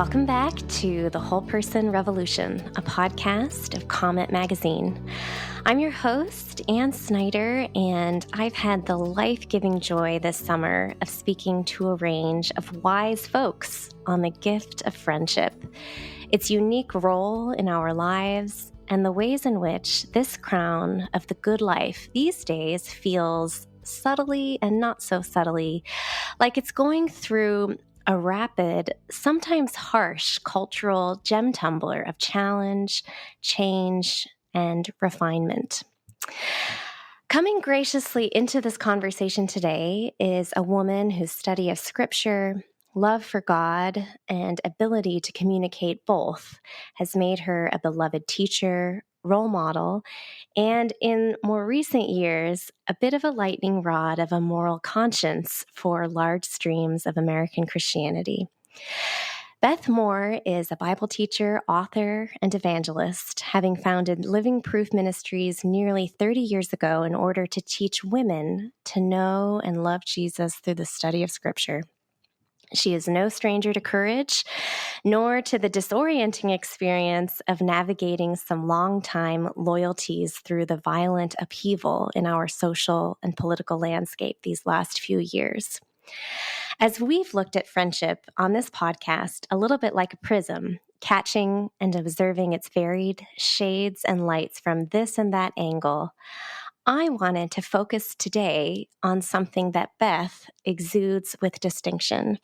Welcome back to The Whole Person Revolution, a podcast of Comet Magazine. I'm your host, Ann Snyder, and I've had the life-giving joy this summer of speaking to a range of wise folks on the gift of friendship, its unique role in our lives, and the ways in which this crown of the good life these days feels subtly and not so subtly like it's going through a rapid, sometimes harsh cultural gem tumbler of challenge, change, and refinement. Coming graciously into this conversation today is a woman whose study of Scripture, love for God, and ability to communicate both has made her a beloved teacher, role model, and in more recent years, a bit of a lightning rod of a moral conscience for large streams of American Christianity. Beth Moore is a Bible teacher, author, and evangelist, having founded Living Proof Ministries nearly 30 years ago in order to teach women to know and love Jesus through the study of Scripture. She is no stranger to courage, nor to the disorienting experience of navigating some long-time loyalties through the violent upheaval in our social and political landscape these last few years. As we've looked at friendship on this podcast, a little bit like a prism, catching and observing its varied shades and lights from this and that angle, I wanted to focus today on something that Beth exudes with distinction,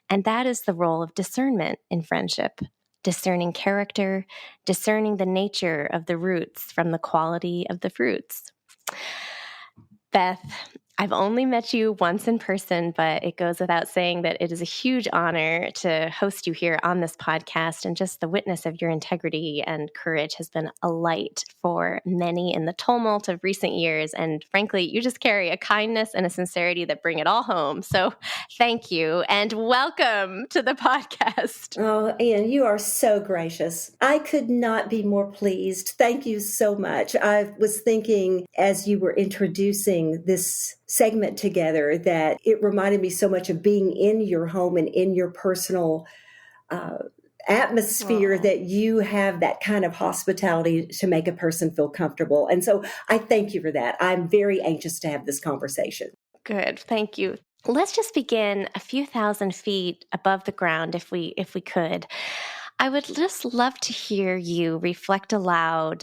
and that is the role of discernment in friendship, discerning character, discerning the nature of the roots from the quality of the fruits. Beth, I've only met you once in person, but it goes without saying that it is a huge honor to host you here on this podcast, and just the witness of your integrity and courage has been a light for many in the tumult of recent years. And frankly, you just carry a kindness and a sincerity that bring it all home. So thank you and welcome to the podcast. Oh, Ann, you are so gracious. I could not be more pleased. Thank you so much. I was thinking as you were introducing this segment together that it reminded me so much of being in your home and in your personal atmosphere. Aww. That you have that kind of hospitality to make a person feel comfortable. And so I thank you for that. I'm very anxious to have this conversation. Good. Thank you. Let's just begin a few thousand feet above the ground if we could. I would just love to hear you reflect aloud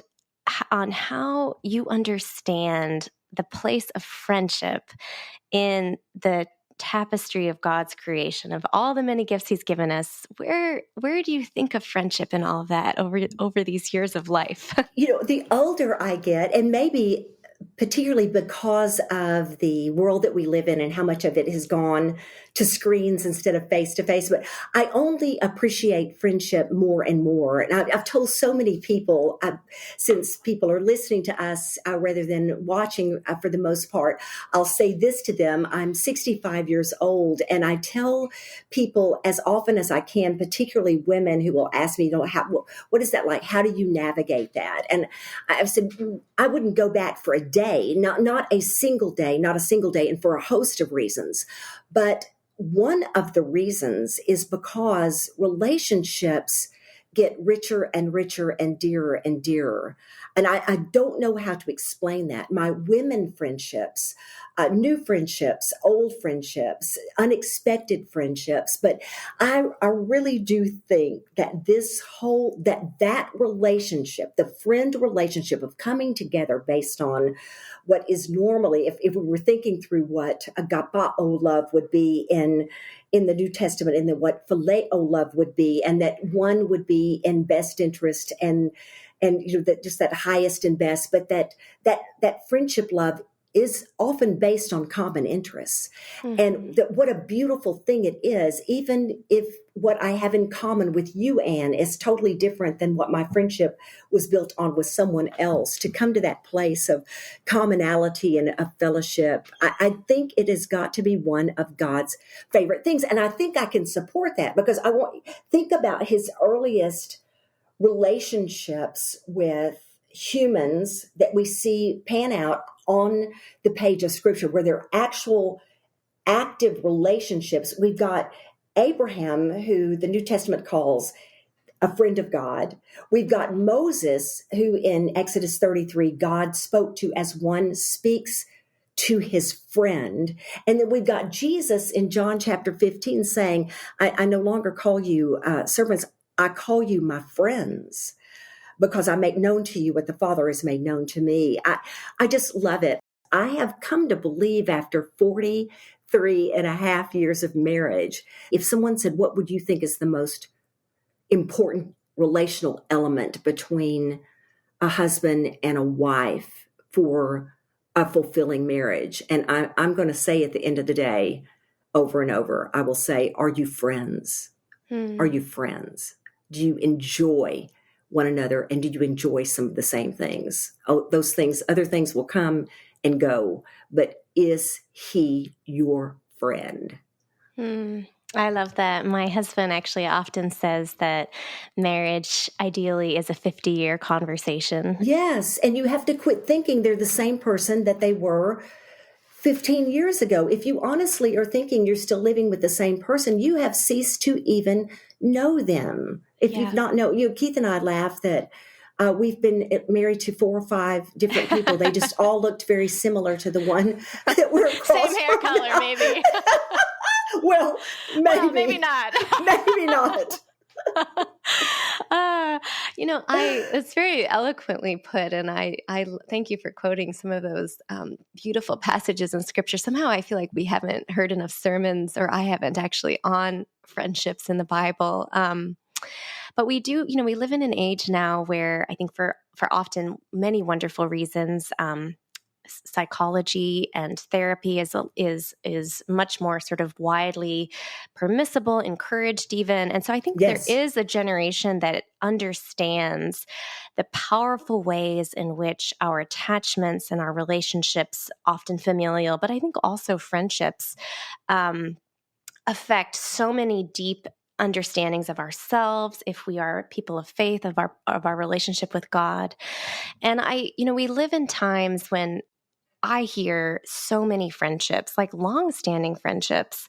on how you understand the place of friendship in the tapestry of God's creation, of all the many gifts He's given us. Where do you think of friendship and all of that over these years of life? The older I get, and maybe particularly because of the world that we live in and how much of it has gone to screens instead of face-to-face, but I only appreciate friendship more and more. And I've told so many people, since people are listening to us rather than watching for the most part, I'll say this to them. I'm 65 years old, and I tell people as often as I can, particularly women who will ask me, what is that like? How do you navigate that? And I've said, I wouldn't go back for a day, not a single day, and for a host of reasons. But one of the reasons is because relationships get richer and richer and dearer and dearer. And I don't know how to explain that. My women friendships, new friendships, old friendships, unexpected friendships. But I really do think that that relationship, the friend relationship of coming together based on what is normally, if we were thinking through what agapao love would be in the New Testament, and then what phileo love would be, and that one would be in best interest and that just that highest and best, but that friendship love is often based on common interests. Mm-hmm. And what a beautiful thing it is, even if what I have in common with you, Ann, is totally different than what my friendship was built on with someone else, to come to that place of commonality and of fellowship. I think it has got to be one of God's favorite things. And I think I can support that because think about His earliest relationships with humans that we see pan out on the page of Scripture, where they're actual active relationships. We've got Abraham, who the New Testament calls a friend of God. We've got Moses, who in Exodus 33, God spoke to as one speaks to his friend. And then we've got Jesus in John chapter 15 saying, I no longer call you servants, I call you my friends, because I make known to you what the Father has made known to me. I just love it. I have come to believe after 43 and a half years of marriage, if someone said, what would you think is the most important relational element between a husband and a wife for a fulfilling marriage? And I'm going to say at the end of the day, over and over, I will say, are you friends? Are you friends? Do you enjoy one another? And do you enjoy some of the same things? Oh, those things, other things will come and go, but is he your friend? I love that. My husband actually often says that marriage ideally is a 50-year conversation. Yes. And you have to quit thinking they're the same person that they were 15 years ago. If you honestly are thinking you're still living with the same person, you have ceased to even know them. If you've not known, Keith and I laugh that we've been married to 4 or 5 different people. They just all looked very similar to the one that we're across. Same hair color, now. maybe. Well, maybe not. Maybe not. It's very eloquently put, and I thank you for quoting some of those beautiful passages in Scripture. Somehow I feel like we haven't heard enough sermons, or I haven't actually, on friendships in the Bible. But we do, we live in an age now where I think for often many wonderful reasons, psychology and therapy is much more sort of widely permissible, encouraged even. And so I think there is a generation that understands the powerful ways in which our attachments and our relationships, often familial, but I think also friendships, affect so many deep understandings of ourselves, if we are people of faith, of our relationship with God. And we live in times when I hear so many friendships, like long-standing friendships,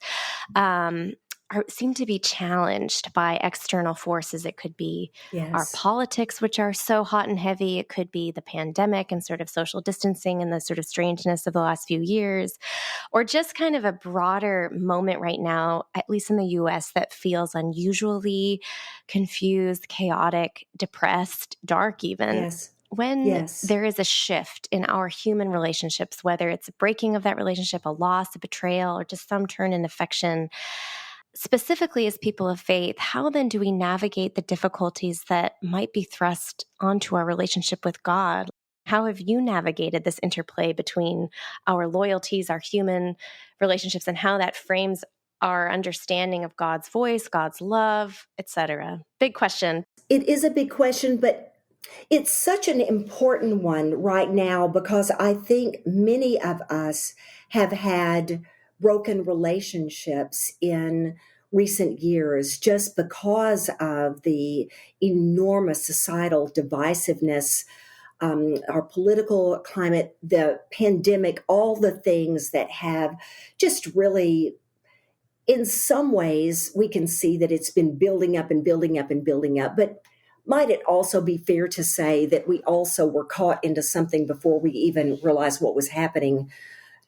seem to be challenged by external forces. It could be our politics, which are so hot and heavy. It could be the pandemic and sort of social distancing and the sort of strangeness of the last few years, or just kind of a broader moment right now, at least in the US, that feels unusually confused, chaotic, depressed, dark even. Yes. When there is a shift in our human relationships, whether it's a breaking of that relationship, a loss, a betrayal, or just some turn in affection, specifically as people of faith, how then do we navigate the difficulties that might be thrust onto our relationship with God? How have you navigated this interplay between our loyalties, our human relationships, and how that frames our understanding of God's voice, God's love, etc.? Big question. It is a big question, but it's such an important one right now, because I think many of us have had broken relationships in recent years just because of the enormous societal divisiveness, our political climate, the pandemic, all the things that have just really, in some ways, we can see that it's been building up and building up and building up. But might it also be fair to say that we also were caught into something before we even realized what was happening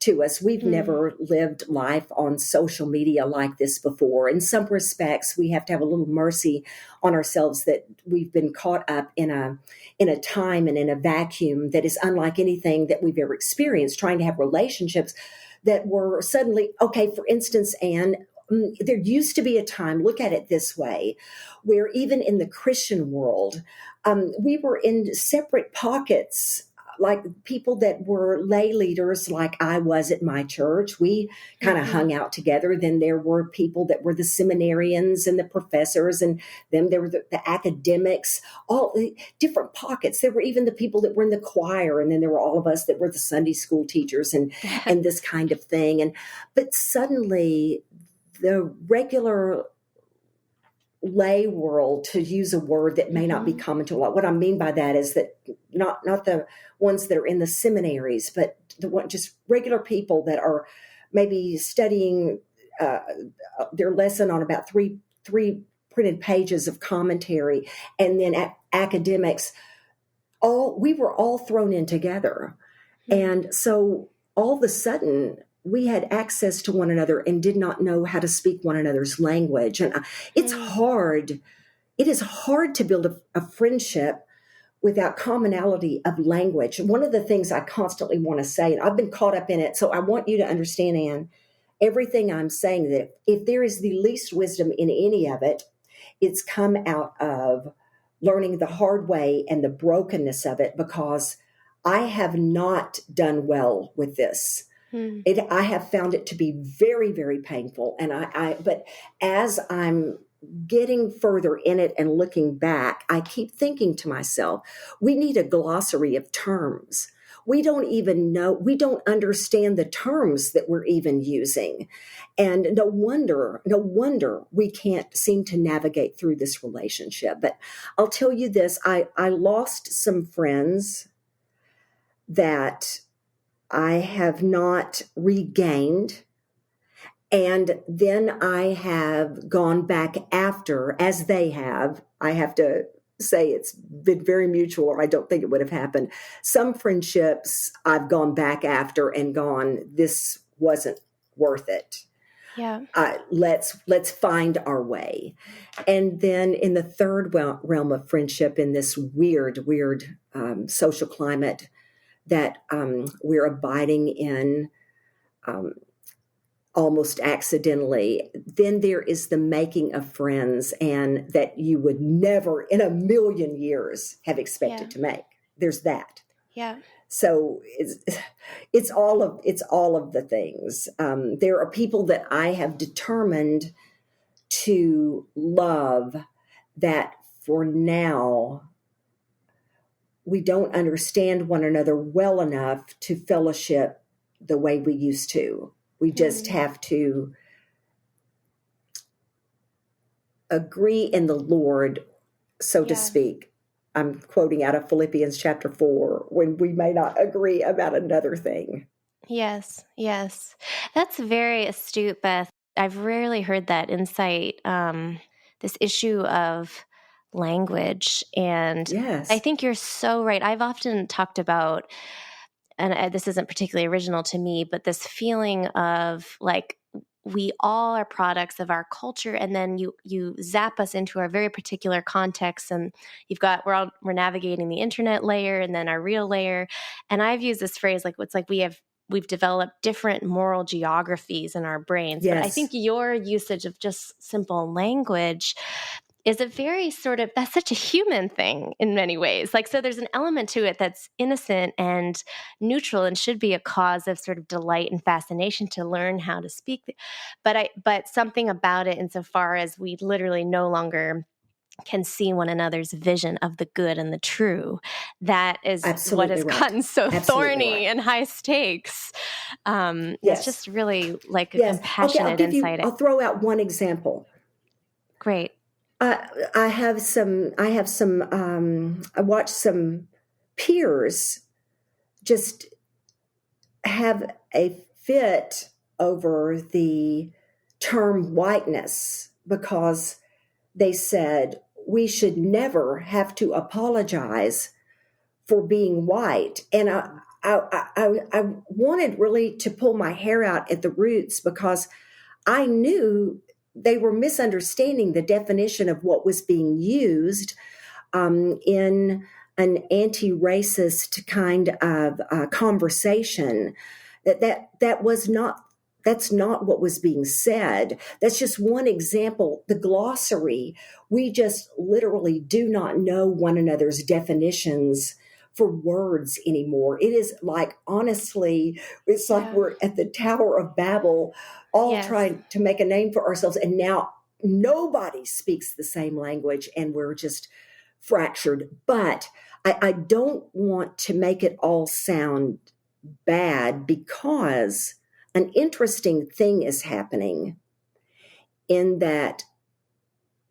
to us? We've never lived life on social media like this before. In some respects, we have to have a little mercy on ourselves that we've been caught up in a time and in a vacuum that is unlike anything that we've ever experienced, trying to have relationships that were suddenly, okay, for instance, Anne, there used to be a time, look at it this way, where even in the Christian world, we were in separate pockets, like people that were lay leaders, like I was at my church. We kind of hung out together. Then there were people that were the seminarians and the professors, and then there were the academics, all the different pockets. There were even the people that were in the choir, and then there were all of us that were the Sunday school teachers and this kind of thing. But suddenly, the regular lay world, to use a word that may not be common to a lot. What I mean by that is that not the ones that are in the seminaries, but just regular people that are maybe studying their lesson on about three printed pages of commentary, and then academics. We were all thrown in together, and so all of a sudden we had access to one another and did not know how to speak one another's language. And it's hard. It is hard to build a friendship without commonality of language. One of the things I constantly want to say, and I've been caught up in it, so I want you to understand, Anne, everything I'm saying, that if there is the least wisdom in any of it, it's come out of learning the hard way and the brokenness of it, because I have not done well with this. I have found it to be very, very painful. And but as I'm getting further in it and looking back, I keep thinking to myself, we need a glossary of terms. We don't even know, we don't understand the terms that we're even using. And no wonder we can't seem to navigate through this relationship. But I'll tell you this, I lost some friends that I have not regained. And then I have gone back after, as they have. I have to say it's been very mutual, or I don't think it would have happened. Some friendships I've gone back after and gone, this wasn't worth it. Yeah. Let's find our way. And then in the third realm of friendship, in this weird social climate that we're abiding in, almost accidentally, then there is the making of friends, and that you would never in a million years have expected to make. There's that. Yeah. So it's all of the things. There are people that I have determined to love that for now we don't understand one another well enough to fellowship the way we used to. We just have to agree in the Lord, so to speak. I'm quoting out of Philippians chapter 4, when we may not agree about another thing. Yes. That's very astute, Beth. I've rarely heard that insight, this issue of language. And yes. I think you're so right. I've often talked about, and this isn't particularly original to me, but this feeling of like, we all are products of our culture, and then you zap us into our very particular context, and we're navigating the internet layer and then our real layer. And I've used this phrase, like, it's like we've developed different moral geographies in our brains. Yes. But I think your usage of just simple language is that's such a human thing in many ways. Like, so there's an element to it that's innocent and neutral and should be a cause of sort of delight and fascination to learn how to speak. But something about it, insofar as we literally no longer can see one another's vision of the good and the true, that is Absolutely what has right. gotten so Absolutely thorny right. and high stakes. Yes. It's just really like a compassionate insight. I'll throw out one example. Great. I watched some peers just have a fit over the term whiteness, because they said we should never have to apologize for being white. And I wanted really to pull my hair out at the roots, because I knew they were misunderstanding the definition of what was being used in an anti-racist kind of conversation. That's not what was being said. That's just one example. The glossary, we just literally do not know one another's definitions for words anymore. It is like, honestly, it's like we're at the Tower of Babel, all trying to make a name for ourselves. And now nobody speaks the same language, and we're just fractured. But I don't want to make it all sound bad, because an interesting thing is happening in that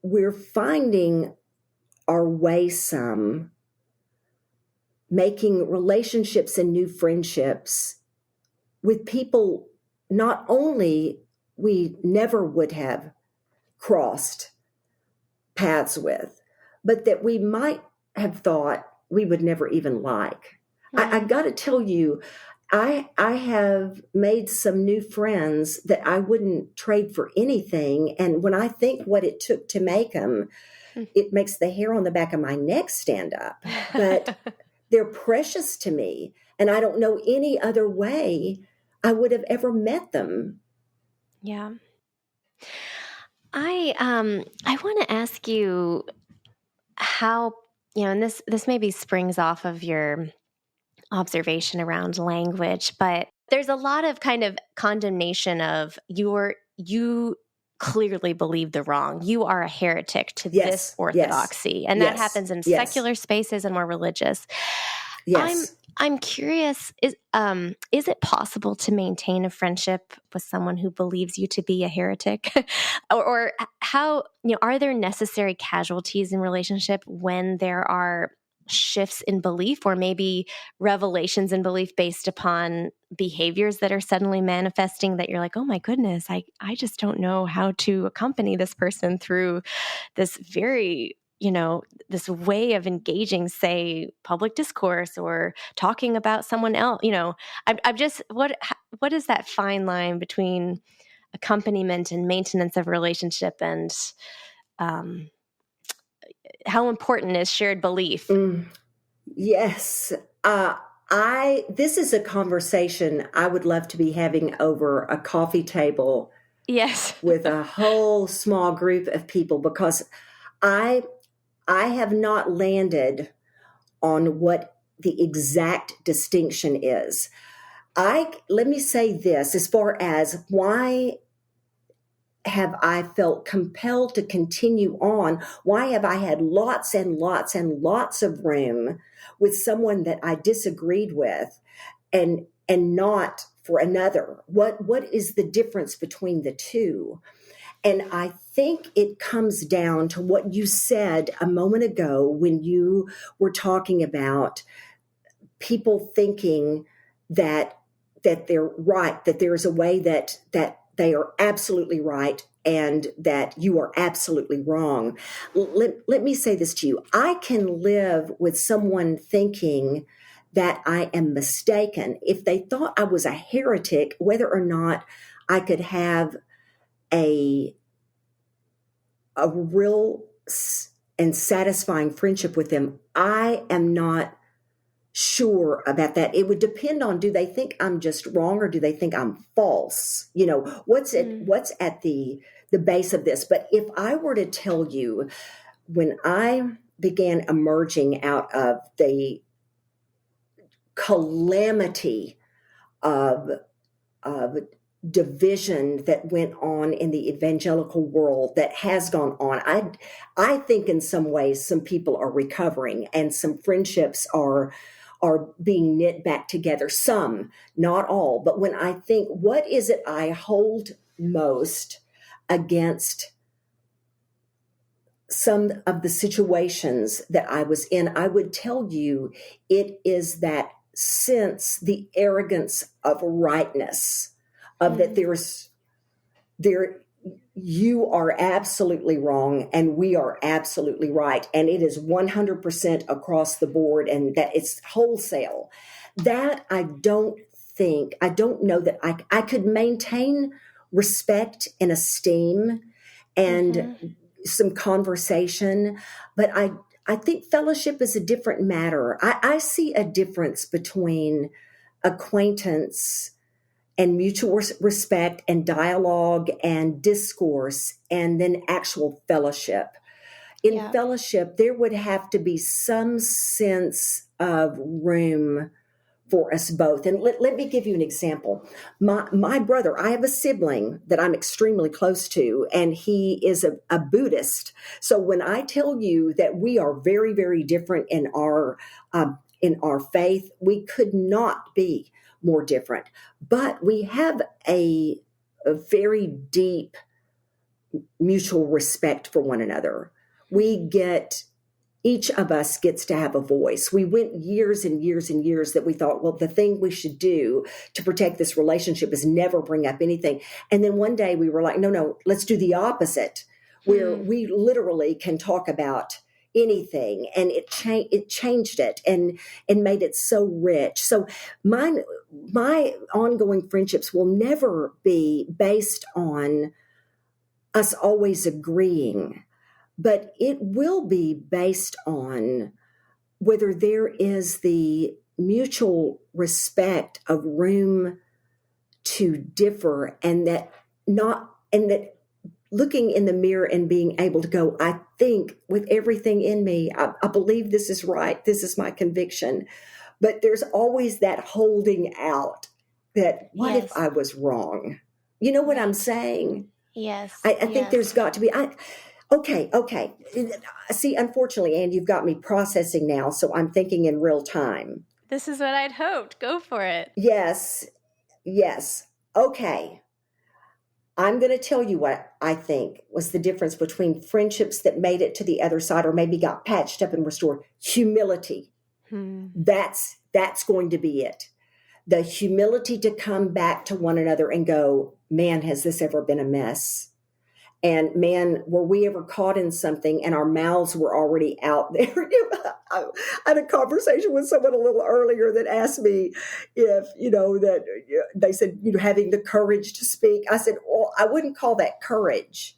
we're finding our way some, making relationships and new friendships with people not only we never would have crossed paths with, but that we might have thought we would never even like. I got to tell you, I have made some new friends that I wouldn't trade for anything. And when I think what it took to make them, it makes the hair on the back of my neck stand up. But they're precious to me. And I don't know any other way I would have ever met them. Yeah. I want to ask you how, and this maybe springs off of your observation around language, but there's a lot of kind of condemnation of you clearly believe the wrong. You are a heretic to this orthodoxy. And that happens in secular spaces and more religious. Yes. I'm curious, is it possible to maintain a friendship with someone who believes you to be a heretic? or how, are there necessary casualties in relationship when there are shifts in belief or maybe revelations in belief based upon behaviors that are suddenly manifesting that you're like, oh my goodness, I just don't know how to accompany this person through this very, this way of engaging, say, public discourse or talking about someone else. I'm just, what is that fine line between accompaniment and maintenance of relationship, and how important is shared belief? Yes. This is a conversation I would love to be having over a coffee table. Yes. With a whole small group of people, because I have not landed on what the exact distinction is. Let me say this, as far as why have I felt compelled to continue on? Why have I had lots and lots and lots of room with someone that I disagreed with and not for another? What is the difference between the two? And I think it comes down to what you said a moment ago when you were talking about people thinking that they're right, that there's a way that they are absolutely right and that you are absolutely wrong. Let me say this to you. I can live with someone thinking that I am mistaken. If they thought I was a heretic, whether or not I could have a real and satisfying friendship with them, I am not sure about that. It would depend on, do they think I'm just wrong or do they think I'm false? What's at the base of this? But if I were to tell you, when I began emerging out of the calamity of division that went on in the evangelical world, that has gone on, I think in some ways some people are recovering and some friendships are being knit back together. Some, not all. But when I think, what is it I hold most against some of the situations that I was in, I would tell you it is that sense, the arrogance of rightness, of that you are absolutely wrong and we are absolutely right. And it is 100% across the board and that it's wholesale. That I don't know that I could maintain respect and esteem and some conversation, but I think fellowship is a different matter. I see a difference between acquaintance and mutual respect and dialogue and discourse, and then actual fellowship. In fellowship, there would have to be some sense of room for us both. And let me give you an example. My brother, I have a sibling that I'm extremely close to, and he is a Buddhist. So when I tell you that we are very, very different in our faith, we could not be more different. But we have a very deep mutual respect for one another. We get each of us gets to have a voice. We went years and years and years that we thought, well, the thing we should do to protect this relationship is never bring up anything. And then one day we were like, no, let's do the opposite, where we literally can talk about anything. And it changed it and made it so rich. So my ongoing friendships will never be based on us always agreeing, but it will be based on whether there is the mutual respect of room to differ, and that looking in the mirror and being able to go, I think with everything in me, I believe this is right. This is my conviction. But there's always that holding out that what if I was wrong? You know what I'm saying? Yes. I think there's got to be, Okay. See, unfortunately, Anne, you've got me processing now, so I'm thinking in real time. This is what I'd hoped. Go for it. Yes. Okay. I'm going to tell you what I think was the difference between friendships that made it to the other side or maybe got patched up and restored. Humility. That's going to be it. The humility to come back to one another and go, man, has this ever been a mess? And man, were we ever caught in something and our mouths were already out there? I had a conversation with someone a little earlier that asked me if, that they said, having the courage to speak. I said, well, I wouldn't call that courage.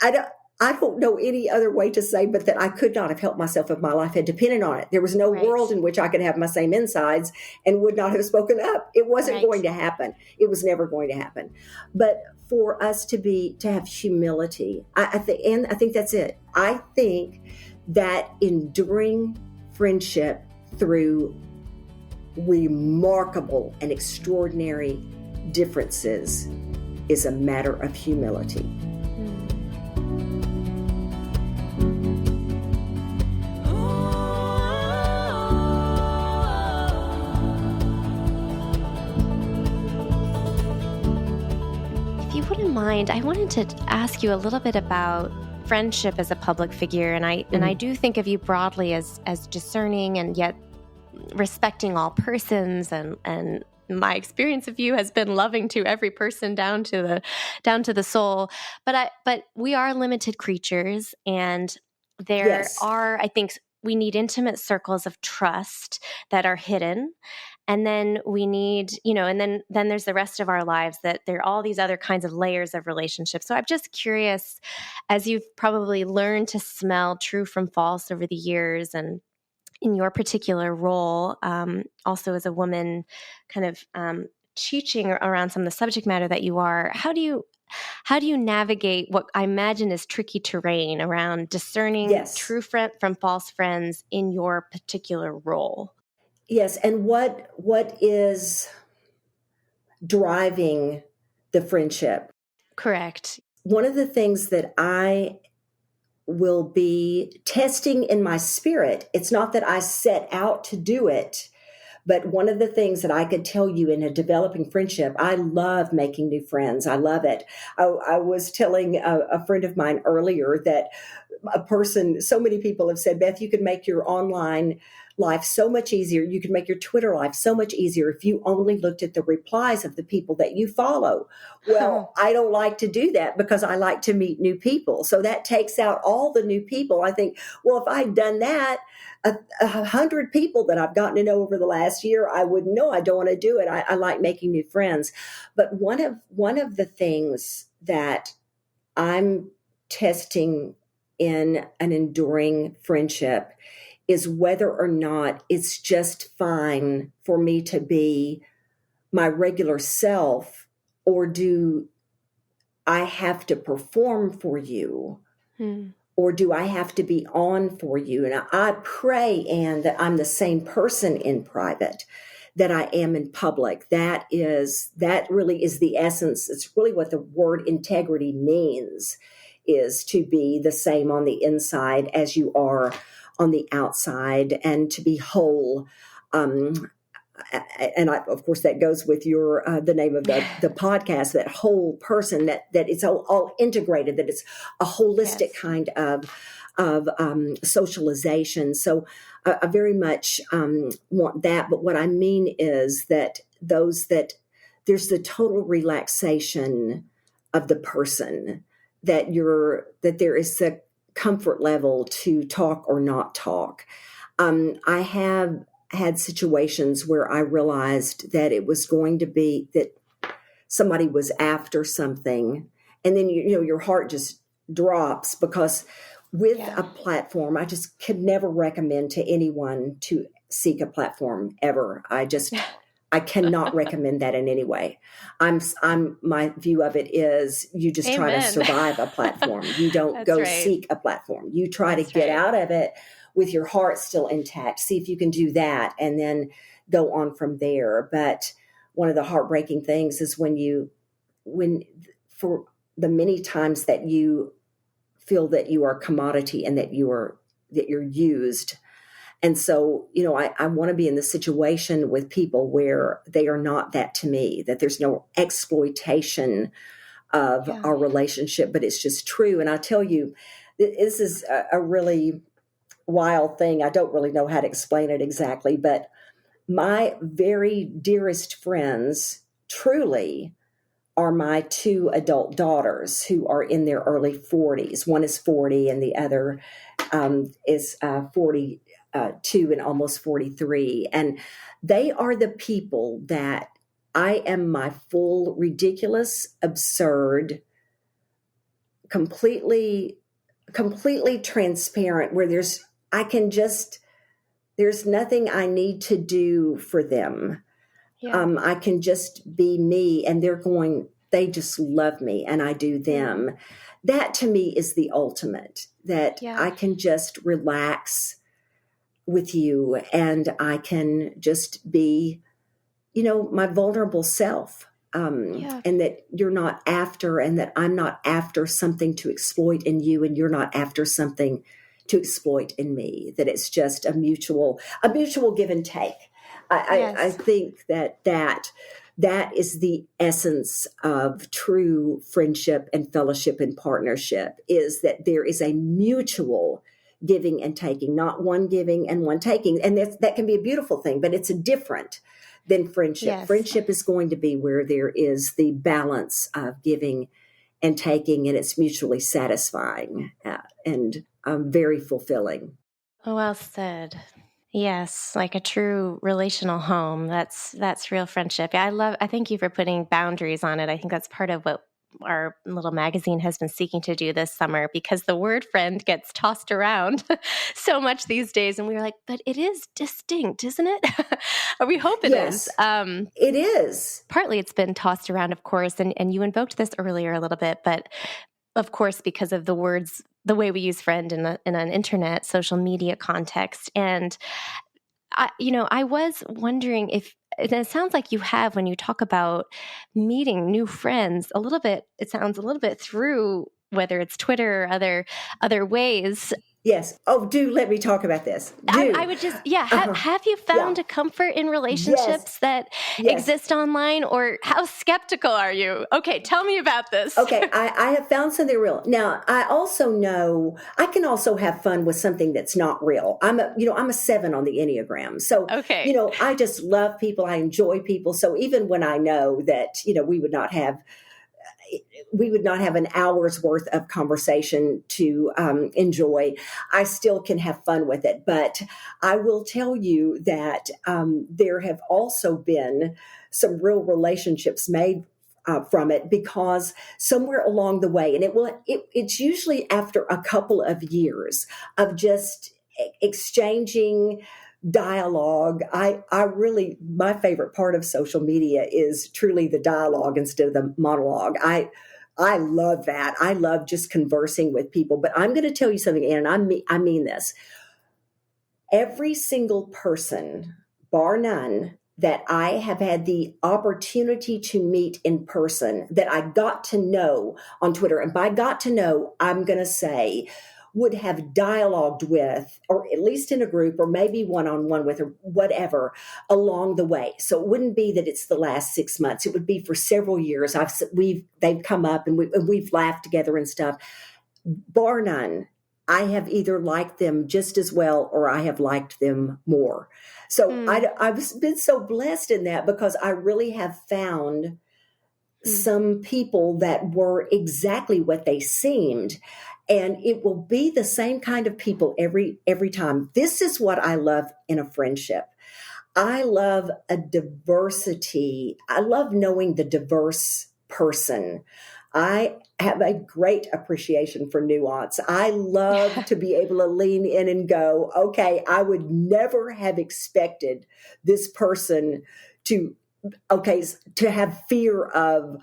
I don't know any other way to say, but that I could not have helped myself if my life had depended on it. There was no world in which I could have my same insides and would not have spoken up. It wasn't going to happen. It was never going to happen. But for us to have humility, I think that's it. I think that enduring friendship through remarkable and extraordinary differences is a matter of humility. Mind, I wanted to ask you a little bit about friendship as a public figure, and I do think of you broadly as discerning and yet respecting all persons, and my experience of you has been loving to every person down to the soul. But we are limited creatures, and there are, I think, we need intimate circles of trust that are hidden. And then we need, and then there's the rest of our lives that there are all these other kinds of layers of relationships. So I'm just curious, as you've probably learned to smell true from false over the years, and in your particular role, also as a woman kind of teaching around some of the subject matter that you are, how do you navigate what I imagine is tricky terrain around discerning true friend from false friends in your particular role? Yes, and what is driving the friendship? Correct. One of the things that I will be testing in my spirit, it's not that I set out to do it, but one of the things that I could tell you in a developing friendship, I love making new friends. I love it. I was telling a friend of mine earlier that so many people have said, Beth, you could make your online life so much easier. You can make your Twitter life so much easier if you only looked at the replies of the people that you follow. Well, I don't like to do that because I like to meet new people. So that takes out all the new people. I think, well, if I'd done that, 100 people that I've gotten to know over the last year, I would know I don't want to do it. I like making new friends. But one of the things that I'm testing in an enduring friendship is whether or not it's just fine for me to be my regular self, or do I have to perform for you? Or do I have to be on for you? And I pray, Anne, that I'm the same person in private that I am in public. That really is the essence. It's really what the word integrity means, is to be the same on the inside as you are on the outside, and to be whole. and of course that goes with your the name of the podcast, that whole person, that it's all integrated, that it's a holistic kind of socialization. So I very much want that. But what I mean is that there's the total relaxation of the person, that there is the comfort level to talk or not talk. I have had situations where I realized that it was going to be that somebody was after something, and then your heart just drops, because with a platform, I just could never recommend to anyone to seek a platform ever. I cannot recommend that in any way. My view of it is, you just try to survive a platform. You don't go seek a platform. You try to get out of it with your heart still intact. See if you can do that, and then go on from there. But one of the heartbreaking things is when for the many times that you feel that you are a commodity and that you're used. And so, I want to be in the situation with people where they are not that to me, that there's no exploitation of our relationship, but it's just true. And I tell you, this is a really wild thing. I don't really know how to explain it exactly, but my very dearest friends truly are my two adult daughters, who are in their early 40s. One is 40 and the other is 42 and almost 43. And they are the people that I am my full, ridiculous, absurd, completely transparent, where there's nothing I need to do for them. Yeah. I can just be me, and they just love me, and I do them. That to me is the ultimate, that I can just relax with you, and I can just be, my vulnerable self. And that you're not after, and that I'm not after something to exploit in you, and you're not after something to exploit in me, that it's just a mutual give and take. I think that is the essence of true friendship and fellowship and partnership, is that there is a mutual giving and taking, not one giving and one taking. And that can be a beautiful thing, but it's different than friendship. Yes. Friendship is going to be where there is the balance of giving and taking, and it's mutually satisfying and very fulfilling. Oh, well said. Yes, like a true relational home. That's real friendship. I thank you for putting boundaries on it. I think that's part of what our little magazine has been seeking to do this summer, because the word friend gets tossed around so much these days. And we were like, but it is distinct, isn't it? Or we hope it is. It is. Partly it's been tossed around, of course. And you invoked this earlier a little bit, but of course, because of the words, the way we use friend in an internet, social media context. And I was wondering if, and it sounds like you have, when you talk about meeting new friends, it sounds a little bit through, whether it's Twitter or other ways. Yes. Oh, do let me talk about this. I would just, have you found a comfort in relationships that exist online, or how skeptical are you? Okay, tell me about this. Okay, I have found something real. Now, I also know I can also have fun with something that's not real. I'm a 7 on the Enneagram. So, I just love people. I enjoy people. So even when I know that, we would not have an hour's worth of conversation to enjoy, I still can have fun with it. But I will tell you that there have also been some real relationships made from it, because somewhere along the way, and it's usually after a couple of years of just exchanging dialogue. My favorite part of social media is truly the dialogue instead of the monologue. I love that. I love just conversing with people. But I'm going to tell you something, Ann, and I mean this. Every single person, bar none, that I have had the opportunity to meet in person, that I got to know on Twitter, and by got to know, I'm going to say, would have dialogued with, or at least in a group, or maybe one-on-one with, or whatever, along the way. So it wouldn't be that it's the last 6 months. It would be for several years. They've come up and we've laughed together and stuff. Bar none, I have either liked them just as well or I have liked them more. So I've been so blessed in that, because I really have found some people that were exactly what they seemed. And it will be the same kind of people every time. This is what I love in a friendship. I love a diversity. I love knowing the diverse person. I have a great appreciation for nuance. I love to be able to lean in and go, okay, I would never have expected this person to have fear of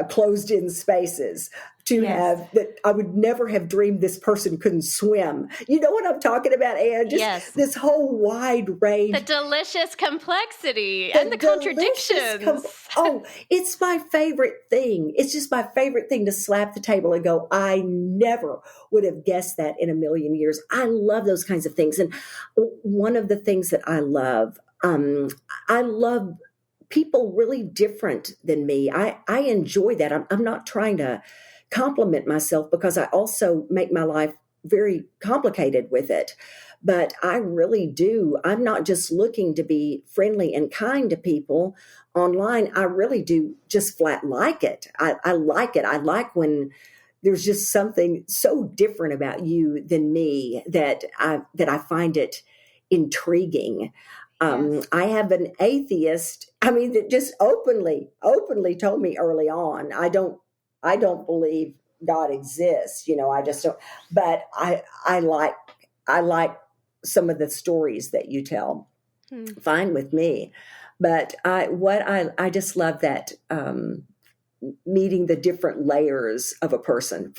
closed in spaces, to have that. I would never have dreamed this person couldn't swim. You know what I'm talking about, Anne? Just this whole wide range. The delicious complexity and the contradictions. It's my favorite thing. It's just my favorite thing to slap the table and go, I never would have guessed that in a million years. I love those kinds of things. And one of the things that I love people really different than me. I enjoy that. I'm not trying to compliment myself, because I also make my life very complicated with it. But I really do. I'm not just looking to be friendly and kind to people online. I really do just flat like it. I like it. I like when there's just something so different about you than me that I find it intriguing. I have an atheist, that just openly told me early on, I don't believe God exists. I just don't, but I like some of the stories that you tell. Fine with me. But I just love that, meeting the different layers of a person.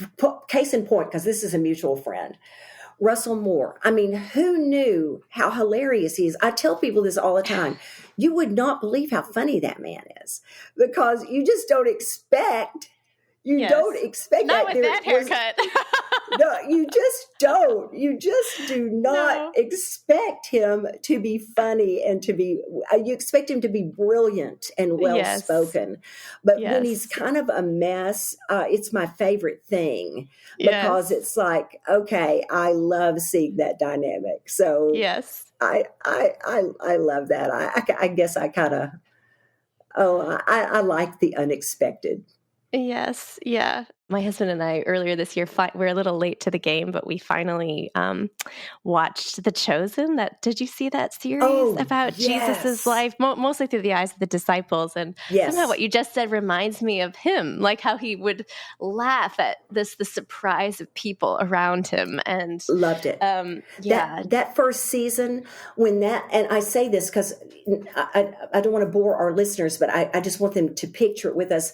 Case in point, because this is a mutual friend, Russell Moore. Who knew how hilarious he is? I tell people this all the time. You would not believe how funny that man is, because you just don't expect. Don't expect not that. With that haircut. No, you just don't. You just do not expect him to be funny and to be. You expect him to be brilliant and well spoken, but when he's kind of a mess, it's my favorite thing, because it's like, okay, I love seeing that dynamic. So I love that. I guess I kind of. I like the unexpected. Yes. Yeah. My husband and I earlier this year, we're a little late to the game, but we finally watched The Chosen. Did you see that series about Jesus's life, mostly through the eyes of the disciples? And somehow what you just said reminds me of him, like how he would laugh at the surprise of people around him. And loved it. That first season, and I say this because I don't want to bore our listeners, but I just want them to picture it with us.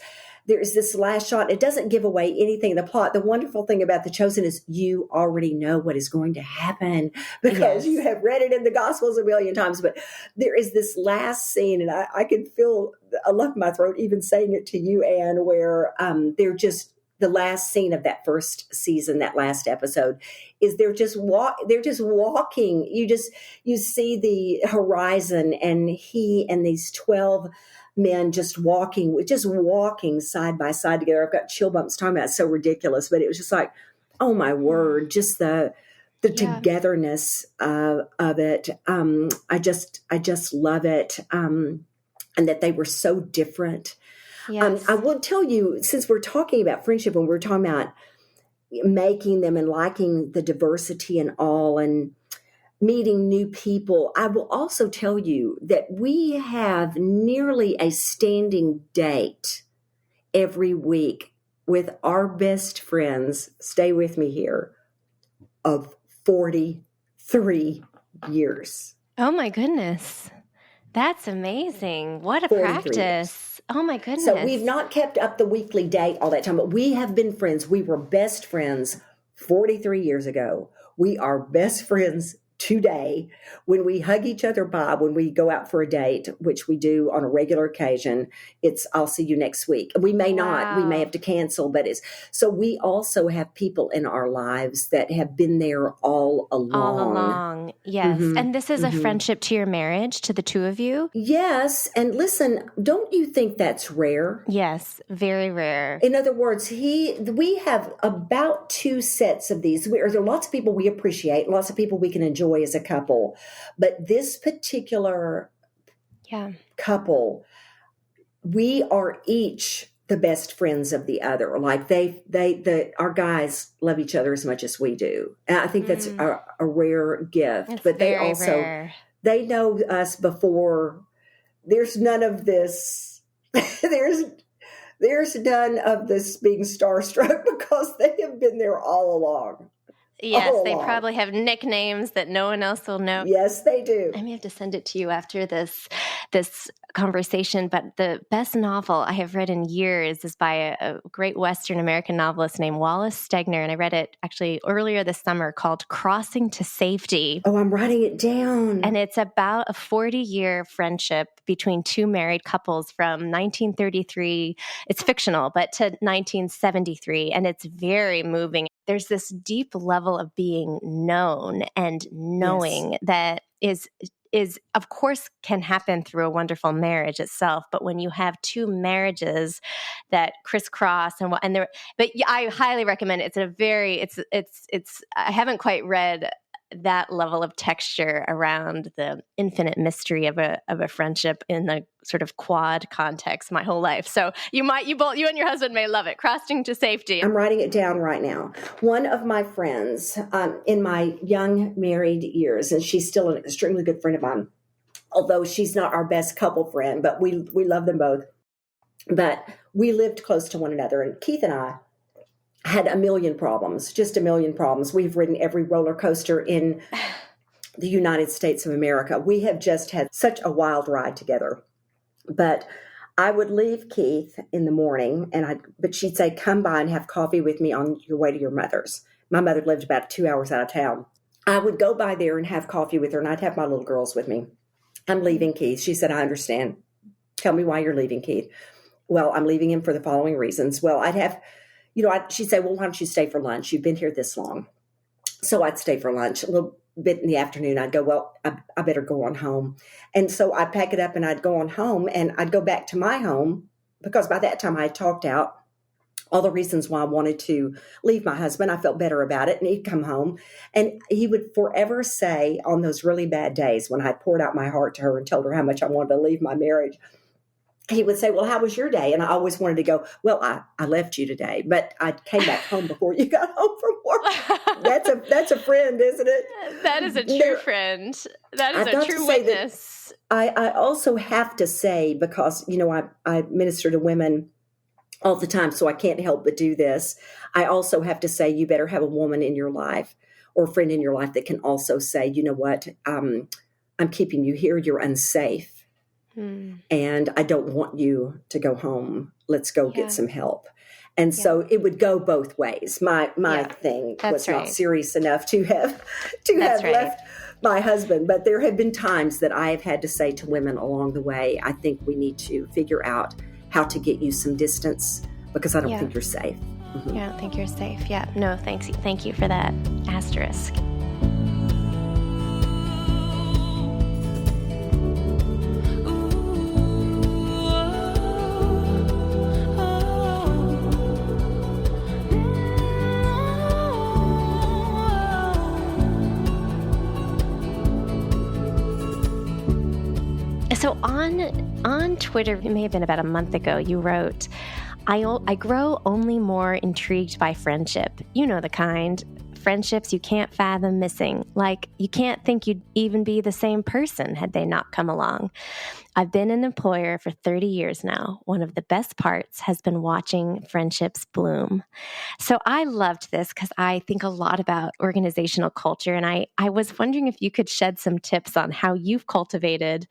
There's this last shot. It doesn't give away anything in the plot. The wonderful thing about The Chosen is you already know what is going to happen, because you have read it in the Gospels a million times. But there is this last scene, and I can feel a lump in my throat even saying it to you, Anne, where they're just the last scene of that first season, that last episode, is they're just walking. You see the horizon, and he and these 12 men just walking side by side together. I've got chill bumps talking about it. It's so ridiculous, but it was just like, oh my word, just the togetherness of it. I just love it. And that they were so different. I will tell you, since we're talking about friendship and we're talking about making them and liking the diversity and all, and meeting new people, I will also tell you that we have nearly a standing date every week with our best friends, stay with me here, of 43 years. Oh my goodness. That's amazing. What a practice. Years. Oh my goodness. So we've not kept up the weekly date all that time, but we have been friends. We were best friends 43 years ago. We are best friends today, when we hug each other bye, when we go out for a date, which we do on a regular occasion, it's I'll see you next week. We may not, we may have to cancel, but it's so we also have people in our lives that have been there all along. All along, yes. And this is a friendship to your marriage, to the two of you? Yes. And listen, don't you think that's rare? Yes, very rare. In other words, we have about two sets of these. There are lots of people we appreciate, lots of people we can enjoy as a couple, but this particular couple, we are each the best friends of the other. Like our guys love each other as much as we do, and I think that's a rare gift. It's but they very also rare. They know us before. There's none of this. There's none of this being starstruck because they have been there all along. Yes, they probably have nicknames that no one else will know. Yes, they do. I may have to send it to you after this conversation, but the best novel I have read in years is by a great Western American novelist named Wallace Stegner, and I read it actually earlier this summer, called Crossing to Safety. Oh, I'm writing it down. And it's about a 40-year friendship between two married couples from 1933. It's fictional, but to 1973, and it's very moving. There's this deep level of being known and knowing that is of course can happen through a wonderful marriage itself, but when you have two marriages that crisscross but I highly recommend it. It's I haven't quite read that level of texture around the infinite mystery of a friendship in the sort of quad context my whole life. So you and your husband may love it. Crossing to Safety. I'm writing it down right now. One of my friends in my young married years, and she's still an extremely good friend of mine, although she's not our best couple friend, but we love them both. But we lived close to one another, and Keith and I had a million problems. We've ridden every roller coaster in the United States of America. We have just had such a wild ride together. But I would leave Keith in the morning, but she'd say, come by and have coffee with me on your way to your mother's. My mother lived about 2 hours out of town. I would go by there and have coffee with her, and I'd have my little girls with me. I'm leaving Keith. She said, I understand. Tell me why you're leaving Keith. Well, I'm leaving him for the following reasons. Well, she'd say, well, why don't you stay for lunch? You've been here this long. So I'd stay for lunch. A little bit in the afternoon, I'd go, well, I better go on home. And so I'd pack it up and I'd go on home, and I'd go back to my home because by that time I had talked out all the reasons why I wanted to leave my husband. I felt better about it, and he'd come home, and he would forever say on those really bad days when I poured out my heart to her and told her how much I wanted to leave my marriage, he would say, well, how was your day? And I always wanted to go, well, I left you today, but I came back home before you got home from work. That's a friend, isn't it? That is a true friend. That is a true witness. I also have to say, because, I minister to women all the time, so I can't help but do this. I also have to say, you better have a woman in your life or a friend in your life that can also say, you know what, I'm keeping you here. You're unsafe. And I don't want you to go home. Let's go get some help. And so it would go both ways. My thing was not serious enough to have left my husband. But there have been times that I have had to say to women along the way, I think we need to figure out how to get you some distance because I don't think you're safe. Mm-hmm. Yeah, I don't think you're safe. Yeah. No, thanks. Thank you for that asterisk. So on Twitter, it may have been about a month ago, you wrote, I grow only more intrigued by friendship. You know the kind. Friendships you can't fathom missing. Like you can't think you'd even be the same person had they not come along. I've been an employer for 30 years now. One of the best parts has been watching friendships bloom. So I loved this because I think a lot about organizational culture. And I was wondering if you could shed some tips on how you've cultivated,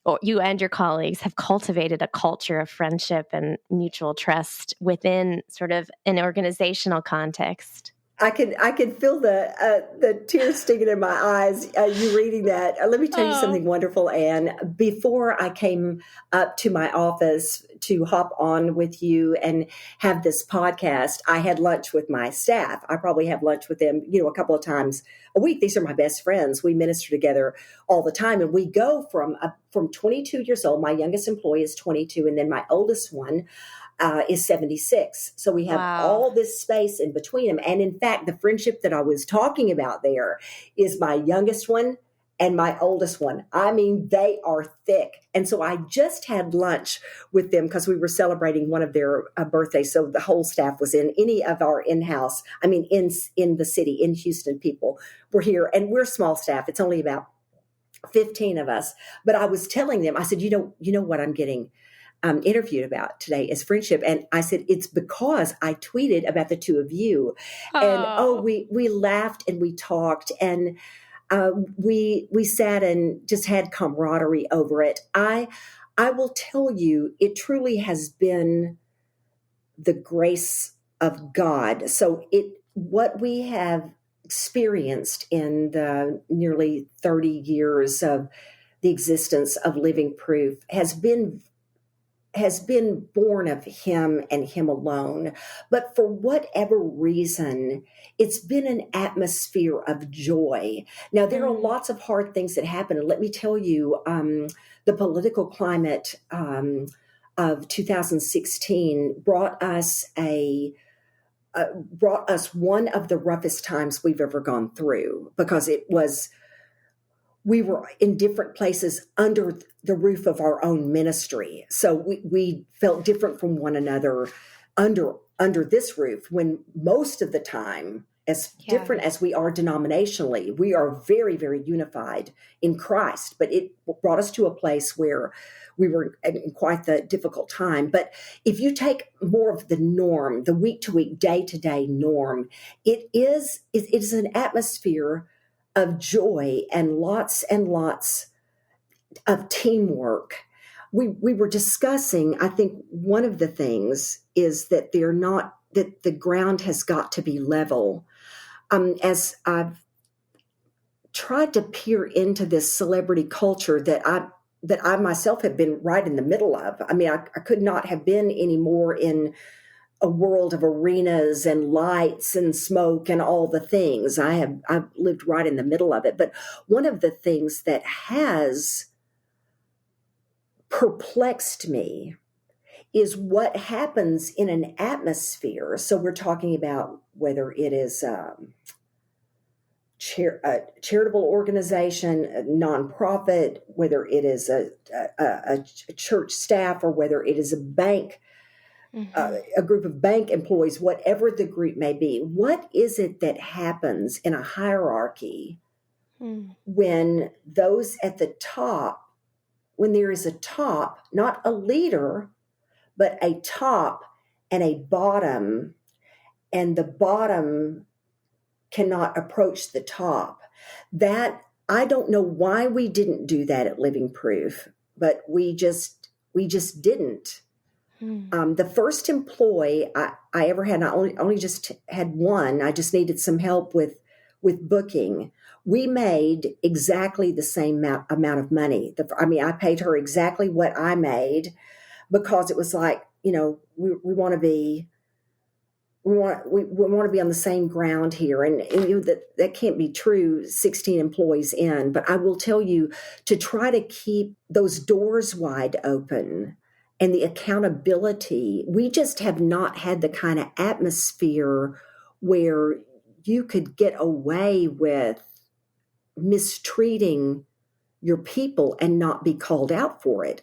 or you and your colleagues have cultivated, a culture of friendship and mutual trust within sort of an organizational context. I can feel the tears stinging in my eyes. You reading that? Let me tell you Oh, something wonderful, Anne. Before I came up to my office to hop on with you and have this podcast, I had lunch with my staff. I probably have lunch with them, a couple of times a week. These are my best friends. We minister together all the time, and we go from 22 years old. My youngest employee is 22, and then my oldest one is 76. So we have wow. all this space in between them. And in fact, the friendship that I was talking about there is my youngest one and my oldest one. I mean, they are thick. And so I just had lunch with them because we were celebrating one of their birthdays. So the whole staff was in. Any of our in-house, in the city, in Houston, people were here. And we're small staff. It's only about 15 of us. But I was telling them, I said, you know what I'm getting interviewed about today is friendship. And I said, it's because I tweeted about the two of you. And Oh, we laughed and we talked, and we sat and just had camaraderie over it. I will tell you, it truly has been the grace of God. So what we have experienced in the nearly 30 years of the existence of Living Proof has been born of him and him alone. But for whatever reason, it's been an atmosphere of joy. Now, there are lots of hard things that happen. And let me tell you, the political climate of 2016 brought us one of the roughest times we've ever gone through, because we were in different places under the roof of our own ministry. So we felt different from one another under this roof, when most of the time, as yeah. different as we are denominationally, we are very, very unified in Christ. But it brought us to a place where we were in quite the difficult time. But if you take more of the norm, the week to week, day to day norm, it is an atmosphere of joy and lots of teamwork. We were discussing, I think one of the things is that that the ground has got to be level. As I've tried to peer into this celebrity culture that I myself have been right in the middle of. I mean, I could not have been any more in a world of arenas and lights and smoke and all the things. I've lived right in the middle of it. But one of the things that has perplexed me is what happens in an atmosphere. So we're talking about whether it is a charitable organization, a nonprofit, whether it is a church staff, or whether it is a bank, a group of bank employees, whatever the group may be. What is it that happens in a hierarchy when those at the top, when there is a top, not a leader, but a top and a bottom, and the bottom cannot approach the top? That, I don't know why we didn't do that at Living Proof, but we just didn't. The first employee I ever had, I only just had one. I just needed some help with booking. We made exactly the same amount of money. I paid her exactly what I made, because it was like, we want to be, we want to be on the same ground here. And that can't be true 16 employees in. But I will tell you, to try to keep those doors wide open and the accountability, we just have not had the kind of atmosphere where you could get away with mistreating your people and not be called out for it.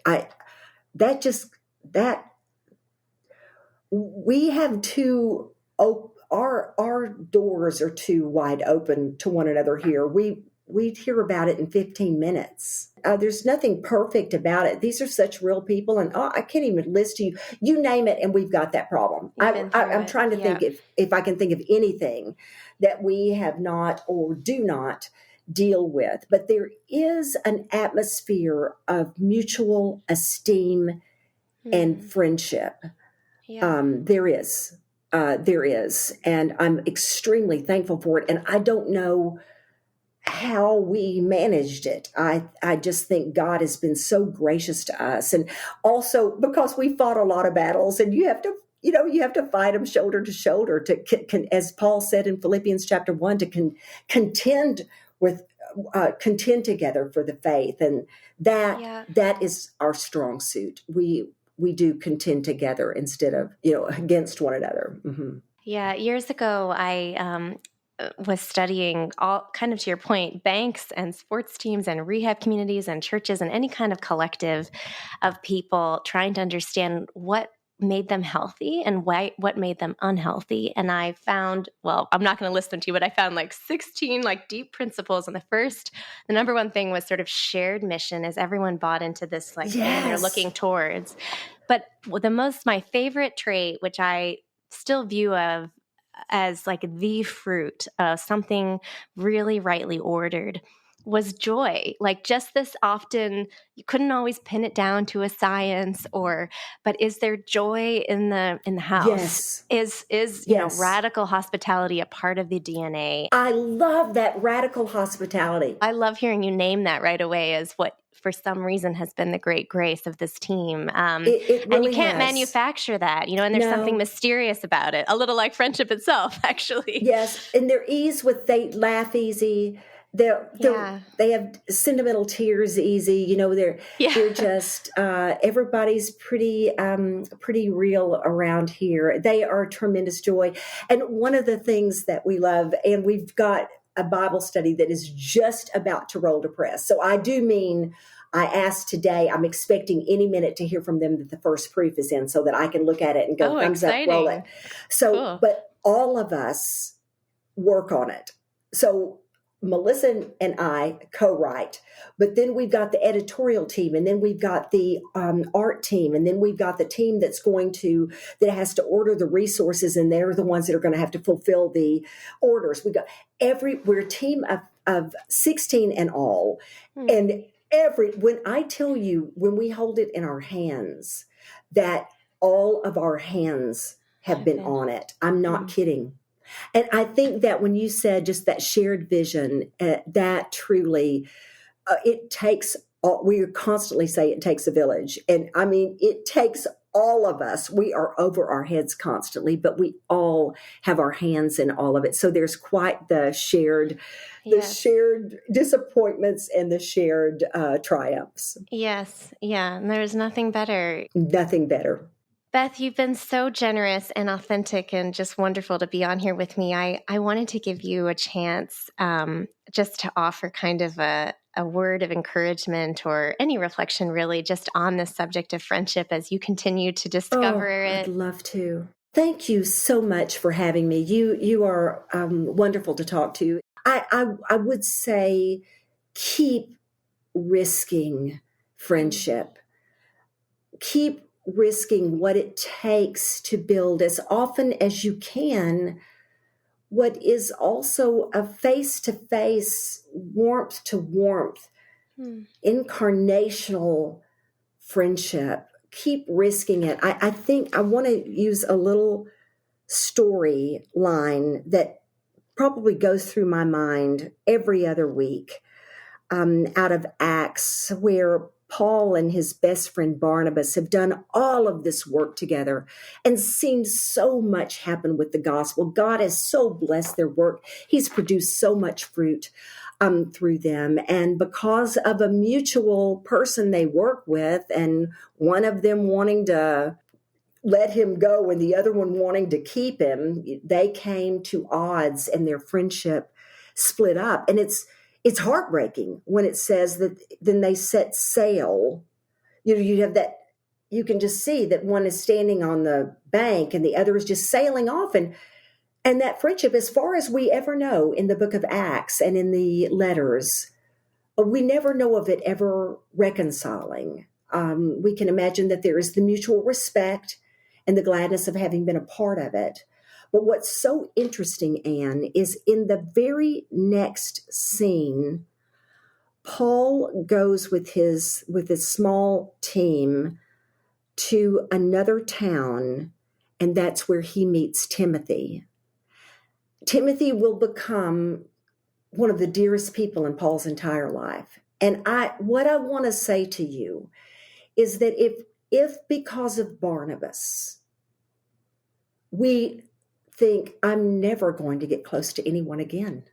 We have our doors are too wide open to one another here. We'd hear about it in 15 minutes. There's nothing perfect about it. These are such real people, and I can't even list you name it, and we've got that problem. I'm trying to think if I can think of anything that we have not or do not deal with. But there is an atmosphere of mutual esteem and friendship. Yeah. There is. there is, and I'm extremely thankful for it. And I don't know how we managed it. I just think God has been so gracious to us, and also because we fought a lot of battles, and you have to fight them shoulder to shoulder as Paul said in Philippians chapter 1, to contend with contend together for the faith, and that is our strong suit. We do contend together instead of against one another. Mm-hmm. Yeah, years ago, I was studying all kind of, to your point, banks and sports teams and rehab communities and churches and any kind of collective of people trying to understand what made them healthy and what made them unhealthy. And I found, well, I'm not going to list them to you, but I found like 16 like deep principles. And the number one thing was sort of shared mission, as everyone bought into this like thing they're looking towards. But my favorite trait, which I still view of as like the fruit of something really rightly ordered, was joy. Like just this, often you couldn't always pin it down to a science, but is there joy in the house? Yes. Is radical hospitality a part of the DNA? I love that, radical hospitality. I love hearing you name that right away as what for some reason has been the great grace of this team. It really and you can't manufacture that, and there's something mysterious about it, a little like friendship itself, actually. Yes. And their ease they laugh easy. They have sentimental tears easy. They're just, everybody's pretty real around here. They are tremendous joy. And one of the things that we love, and we've got a Bible study that is just about to roll to press. So I do mean, I asked today, I'm expecting any minute to hear from them that the first proof is in so that I can look at it and go, thumbs exciting. up, roll it. So, cool. But all of us work on it. So Melissa and I co-write, but then we've got the editorial team, and then we've got the art team, and then we've got the team that has to order the resources, and they're the ones that are going to have to fulfill the orders. We're a team of 16 in all, and when I tell you, when we hold it in our hands, that all of our hands have been on it. I'm not kidding. And I think that when you said just that shared vision, that truly, it takes, we constantly say it takes a village. And I mean, it takes all of us. We are over our heads constantly, but we all have our hands in all of it. So there's quite the shared disappointments and the shared triumphs. Yes. Yeah. And there's nothing better. Nothing better. Beth, you've been so generous and authentic and just wonderful to be on here with me. I wanted to give you a chance just to offer kind of a word of encouragement or any reflection really just on this subject of friendship as you continue to discover it. I'd love to. Thank you so much for having me. You are wonderful to talk to. I would say keep risking friendship. Keep risking what it takes to build as often as you can what is also a face-to-face, warmth-to-warmth, incarnational friendship. Keep risking it. I think I want to use a little story line that probably goes through my mind every other week out of Acts, where Paul and his best friend Barnabas have done all of this work together and seen so much happen with the gospel. God has so blessed their work. He's produced so much fruit through them. And because of a mutual person they work with, and one of them wanting to let him go and the other one wanting to keep him, they came to odds and their friendship split up. And it's heartbreaking when it says that then they set sail. You have that, you can just see that one is standing on the bank and the other is just sailing off. And that friendship, as far as we ever know in the book of Acts and in the letters, we never know of it ever reconciling. We can imagine that there is the mutual respect and the gladness of having been a part of it. But what's so interesting, Anne, is in the very next scene, Paul goes with his small team to another town, and that's where he meets Timothy. Timothy will become one of the dearest people in Paul's entire life. And what I want to say to you is that if because of Barnabas, we think, I'm never going to get close to anyone again.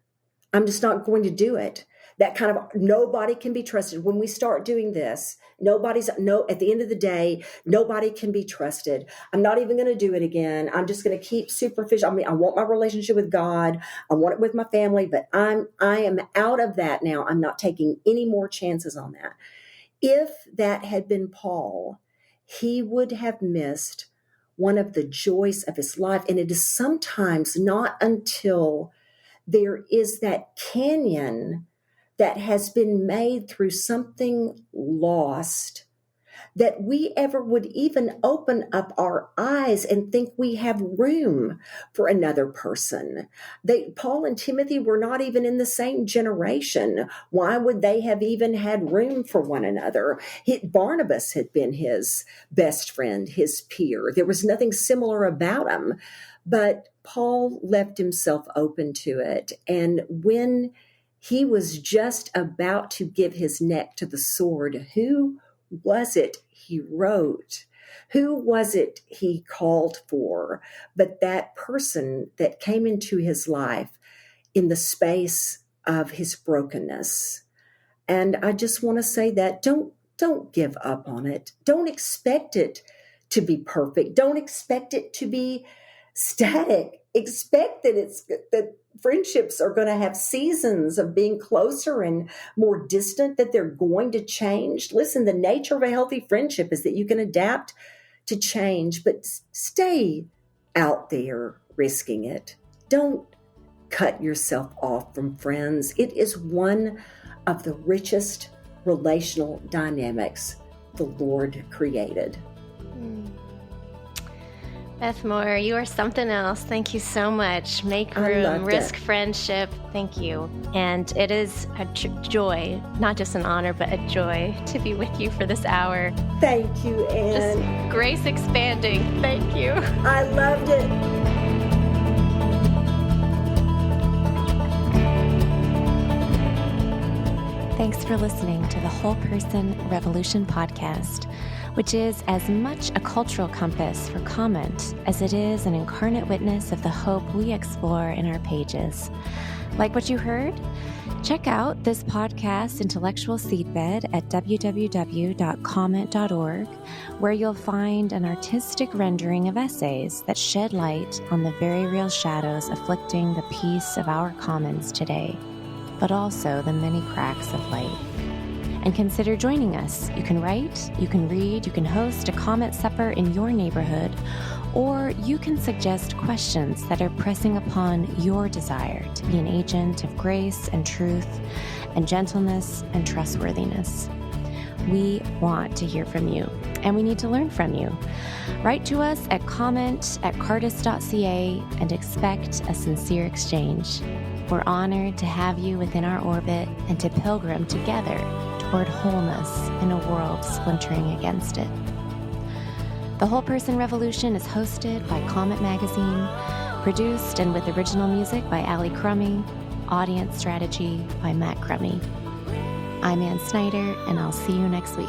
I'm just not going to do it. That kind of, nobody can be trusted. When we start doing this, at the end of the day, nobody can be trusted. I'm not even going to do it again. I'm just going to keep superficial. I mean, I want my relationship with God. I want it with my family, but I am out of that now. I'm not taking any more chances on that. If that had been Paul, he would have missed one of the joys of his life. And it is sometimes not until there is that canyon that has been made through something lost that we ever would even open up our eyes and think we have room for another person. Paul and Timothy were not even in the same generation. Why would they have even had room for one another? Barnabas had been his best friend, his peer. There was nothing similar about him, but Paul left himself open to it. And when he was just about to give his neck to the sword, who was it he wrote? Who was it he called for? But that person that came into his life in the space of his brokenness. And I just want to say that don't give up on it. Don't expect it to be perfect. Don't expect it to be static. Expect that friendships are going to have seasons of being closer and more distant, that they're going to change. Listen, the nature of a healthy friendship is that you can adapt to change, but stay out there risking it. Don't cut yourself off from friends. It is one of the richest relational dynamics the Lord created. Beth Moore, you are something else. Thank you so much. Make room, risk friendship. Thank you. And it is a joy, not just an honor, but a joy to be with you for this hour. Thank you, Ann. Just grace expanding. Thank you. I loved it. Thanks for listening to the Whole Person Revolution podcast, which is as much a cultural compass for comment as it is an incarnate witness of the hope we explore in our pages. Like what you heard? Check out this podcast's intellectual seedbed at www.comment.org, where you'll find an artistic rendering of essays that shed light on the very real shadows afflicting the peace of our commons today, but also the many cracks of light. And consider joining us. You can write, you can read, you can host a comment supper in your neighborhood, or you can suggest questions that are pressing upon your desire to be an agent of grace and truth and gentleness and trustworthiness. We want to hear from you, and we need to learn from you. Write to us at comment@cardis.ca and expect a sincere exchange. We're honored to have you within our orbit and to pilgrim together toward wholeness in a world splintering against it. The Whole Person Revolution is hosted by Comment Magazine, produced and with original music by Allie Crummy, audience strategy by Matt Crummy. I'm Ann Snyder, and I'll see you next week.